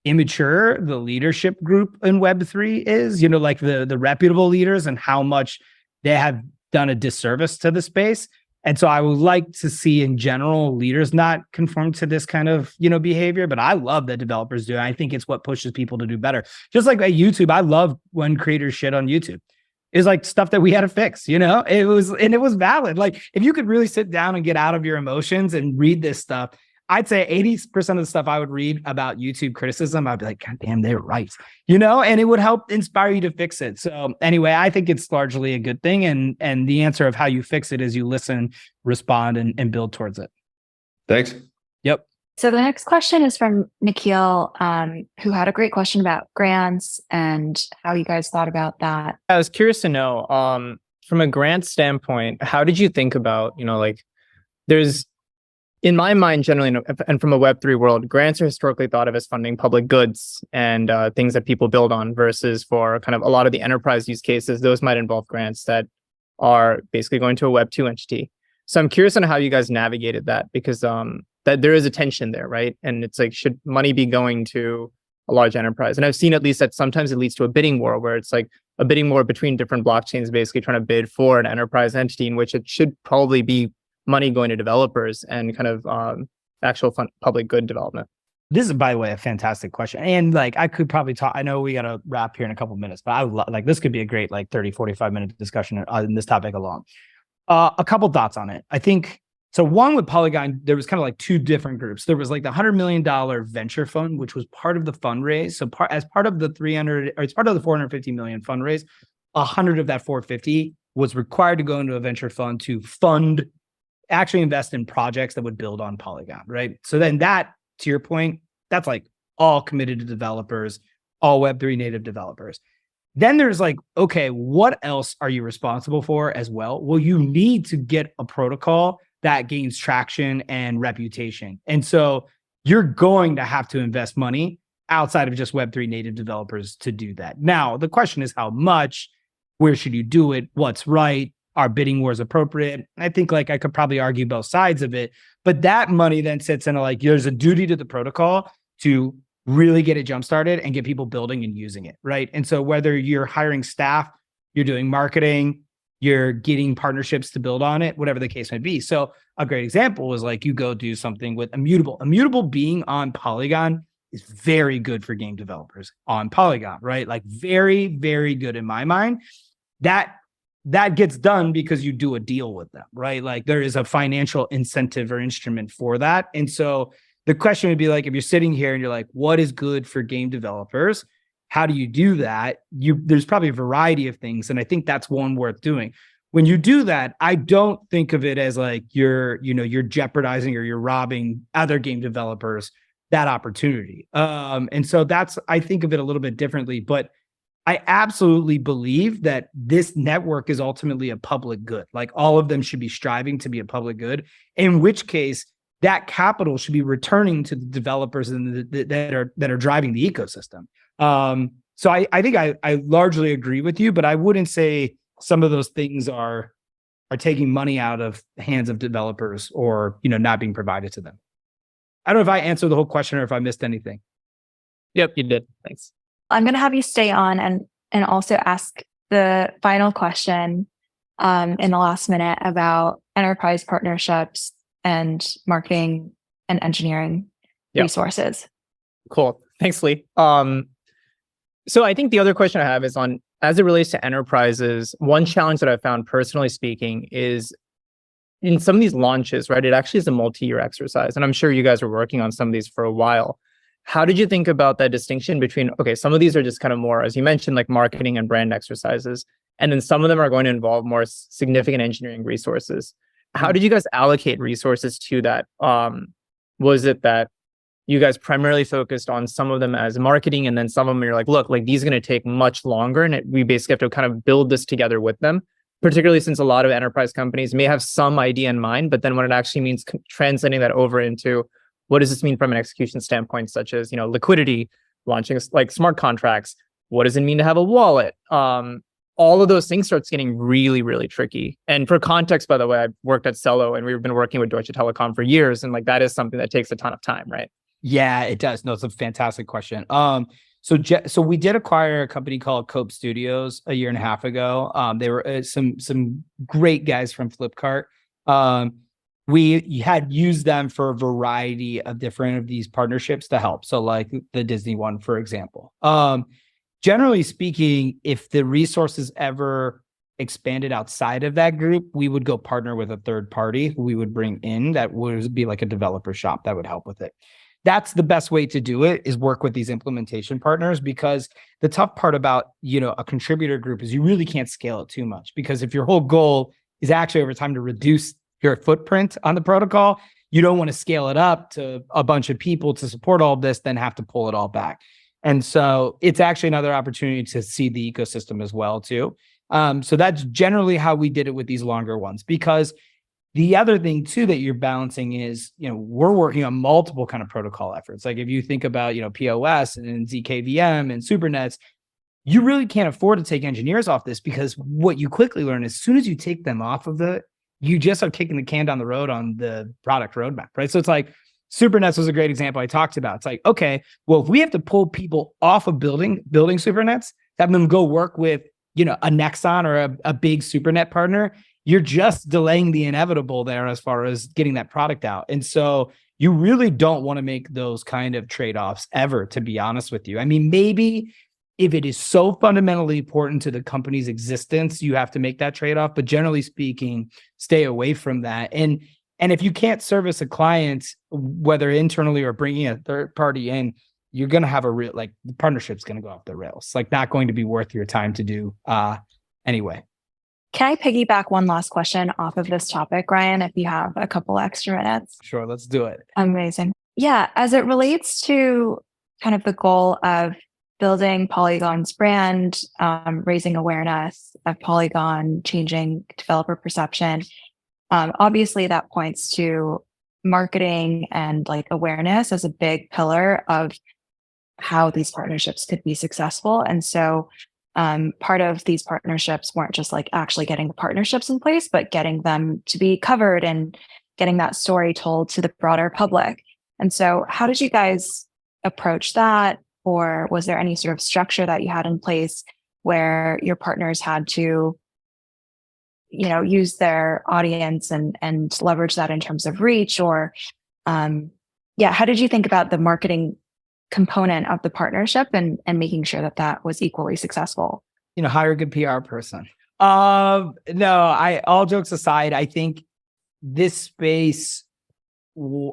immature the leadership group in Web3 is, the reputable leaders and how much they have done a disservice to the space. And so I would like to see in general leaders not conform to this kind of, behavior, but I love that developers do. I think it's what pushes people to do better. Just like at YouTube, I love when creators shit on YouTube. It's stuff that we had to fix, it was valid. If you could really sit down and get out of your emotions and read this stuff, I'd say 80% of the stuff I would read about YouTube criticism, I'd be God damn, they're right, and it would help inspire you to fix it. So anyway, I think it's largely a good thing. And the answer of how you fix it is you listen, respond, and build towards it. Thanks. Yep. So the next question is from Nikhil, who had a great question about grants and how you guys thought about that. I was curious to know, from a grant standpoint, how did you think about, there's, in my mind, generally, and from a Web3 world, grants are historically thought of as funding public goods and things that people build on, versus for kind of a lot of the enterprise use cases, those might involve grants that are basically going to a Web2 entity. So I'm curious on how you guys navigated that, because that there is a tension there, right? And it's should money be going to a large enterprise? And I've seen at least that sometimes it leads to a bidding war, where it's a bidding war between different blockchains, basically trying to bid for an enterprise entity, in which it should probably be money going to developers and kind of actual public good development. This is, by the way, a fantastic question. And I could probably talk, I know we got to wrap here in a couple of minutes, but I would this could be a great 30, 45 minute discussion on this topic alone. A couple thoughts on it. I think So one with Polygon, there was kind of like two different groups. There was like the $100 million venture fund, which was part of the fundraise. So as part of the 300, or it's part of the 450 million fundraise, 100 of that 450 was required to go into a venture fund to fund, actually invest in projects that would build on Polygon, right? So then that, to your point, that's like all committed to developers, all Web3 native developers. Then there's like, okay, what else are you responsible for as well? Well, you need to get a protocol that gains traction and reputation. And so you're going to have to invest money outside of just Web3 native developers to do that. Now, the question is how much, where should you do it? What's right? Are bidding wars appropriate? I think like I could probably argue both sides of it, but that money then sits in like, there's a duty to the protocol to really get it jump started and get people building and using it, right? And so whether you're hiring staff, you're doing marketing, you're getting partnerships to build on it, whatever the case may be. So a great example is like you go do something with Immutable. Immutable being on Polygon is very good for game developers on Polygon, right? Like very, very good in my mind. That gets done because you do a deal with them, right? Like there is a financial incentive or instrument for that. And so the question would be like, if you're sitting here and you're like, what is good for game developers? How do you do that? There's probably a variety of things. And I think that's one worth doing. When you do that, I don't think of it as like you're jeopardizing or you're robbing other game developers that opportunity. And so I think of it a little bit differently, but I absolutely believe that this network is ultimately a public good. Like all of them should be striving to be a public good, in which case that capital should be returning to the developers that are driving the ecosystem. So I think I largely agree with you, but I wouldn't say some of those things are taking money out of the hands of developers or not being provided to them. I don't know if I answered the whole question or if I missed anything. Yep, you did. Thanks. I'm going to have you stay on and also ask the final question in the last minute about enterprise partnerships and marketing and engineering resources. Cool. Thanks, Lee. So I think the other question I have is on, as it relates to enterprises, one challenge that I found personally speaking is in some of these launches, right? It actually is a multi-year exercise. And I'm sure you guys are working on some of these for a while. How did you think about that distinction between, okay, some of these are just kind of more, as you mentioned, like marketing and brand exercises, and then some of them are going to involve more significant engineering resources. How did you guys allocate resources to that? Was it that you guys primarily focused on some of them as marketing, and then some of them you're like, look, like these are going to take much longer, and we basically have to kind of build this together with them, particularly since a lot of enterprise companies may have some idea in mind, but then when it actually means translating that over into what does this mean from an execution standpoint, such as, liquidity, launching like smart contracts, what does it mean to have a wallet? All of those things starts getting really, really tricky. And for context, by the way, I've worked at Cello and we've been working with Deutsche Telekom for years. And like, that is something that takes a ton of time, right? Yeah, it does. No, it's a fantastic question. So we did acquire a company called Cope Studios a year and a half ago. They were some great guys from Flipkart. We had used them for a variety of different of these partnerships to help. So like the Disney one, for example. Generally speaking, if the resources ever expanded outside of that group, we would go partner with a third party who we would bring in that would be like a developer shop that would help with it. That's the best way to do it, is work with these implementation partners, because the tough part about, a contributor group is you really can't scale it too much, because if your whole goal is actually over time to reduce your footprint on the protocol, you don't want to scale it up to a bunch of people to support all of this, then have to pull it all back. And so it's actually another opportunity to see the ecosystem as well too. So that's generally how we did it with these longer ones, because the other thing too that you're balancing is, we're working on multiple kind of protocol efforts. Like if you think about, POS and ZKVM and Supernets, you really can't afford to take engineers off this, because what you quickly learn, as soon as you take them off of you just are kicking the can down the road on the product roadmap, right? So it's like Supernets was a great example I talked about. It's like, okay, well, if we have to pull people off of building Supernets, have them go work with, a Nexon or a big Supernet partner, you're just delaying the inevitable there as far as getting that product out. And so you really don't want to make those kind of trade-offs ever, to be honest with you. I mean, maybe if it is so fundamentally important to the company's existence, you have to make that trade-off. But generally speaking, stay away from that. And And if you can't service a client, whether internally or bringing a third party in, you're going to have a real, like, the partnership's going to go off the rails. Like, not going to be worth your time to do anyway. Can I piggyback one last question off of this topic, Ryan, if you have a couple extra minutes? Sure, let's do it. Amazing. Yeah, as it relates to kind of the goal of building Polygon's brand, raising awareness of Polygon, changing developer perception, obviously that points to marketing and like awareness as a big pillar of how these partnerships could be successful. And so part of these partnerships weren't just like actually getting the partnerships in place, but getting them to be covered and getting that story told to the broader public. And so how did you guys approach that? Or was there any sort of structure that you had in place where your partners had to, you know, use their audience and leverage that in terms of reach? Or how did you think about the marketing component of the partnership and making sure that that was equally successful? You know, hire a good PR person. No, all jokes aside, I think this space,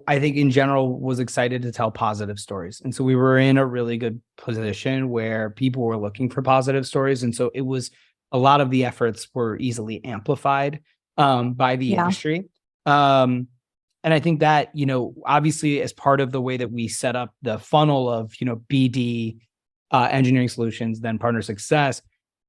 I think in general, was excited to tell positive stories. And so we were in a really good position where people were looking for positive stories. And so it was, a lot of the efforts were easily amplified by the industry. And I think that, you know, obviously as part of the way that we set up the funnel of, you know, BD, engineering solutions, then partner success,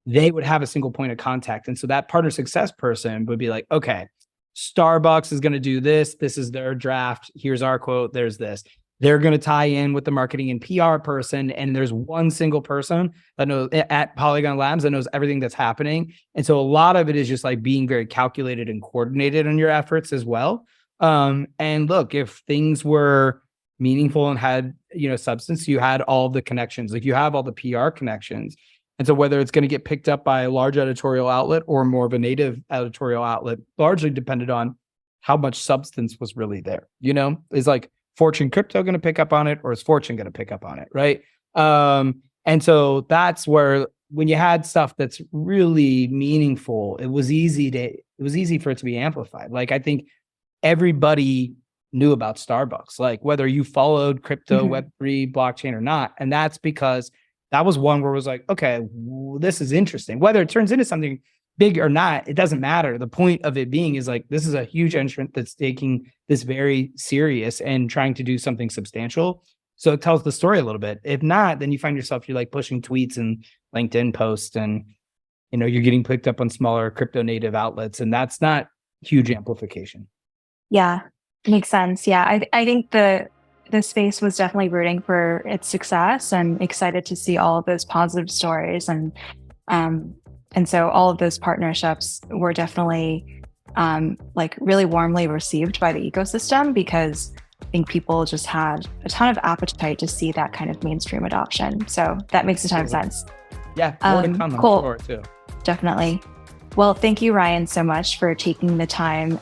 they would have a single point of contact. And so that partner success person would be like, okay, Starbucks is going to do this. This is their draft. Here's our quote. There's this. They're going to tie in with the marketing and PR person. And there's one single person that knows at Polygon Labs that knows everything that's happening. And so a lot of it is just like being very calculated and coordinated on your efforts as well. And look, if things were meaningful and had, you know, substance, you had all the connections, like you have all the PR connections. And so whether it's going to get picked up by a large editorial outlet or more of a native editorial outlet, largely depended on how much substance was really there. You know, is like Fortune Crypto going to pick up on it, or is Fortune going to pick up on it? Right. And so that's where, when you had stuff that's really meaningful, it was easy for it to be amplified. Like, I think everybody knew about Starbucks, like whether you followed crypto, Web3, blockchain or not. And that's because that was one where it was like, okay, this is interesting. Whether it turns into something big or not, it doesn't matter. The point of it being is like, this is a huge entrant that's taking this very serious and trying to do something substantial. So it tells the story a little bit. If not, then you find yourself, you're like pushing tweets and LinkedIn posts and, you know, you're getting picked up on smaller crypto native outlets. And that's not huge amplification. Yeah, makes sense. Yeah, I think the space was definitely rooting for its success and excited to see all of those positive stories. And so all of those partnerships were definitely like really warmly received by the ecosystem, because I think people just had a ton of appetite to see that kind of mainstream adoption. So that makes a ton of sense. Yeah, more to come, cool. I'm sure, too. Definitely. Well, thank you, Ryan, so much for taking the time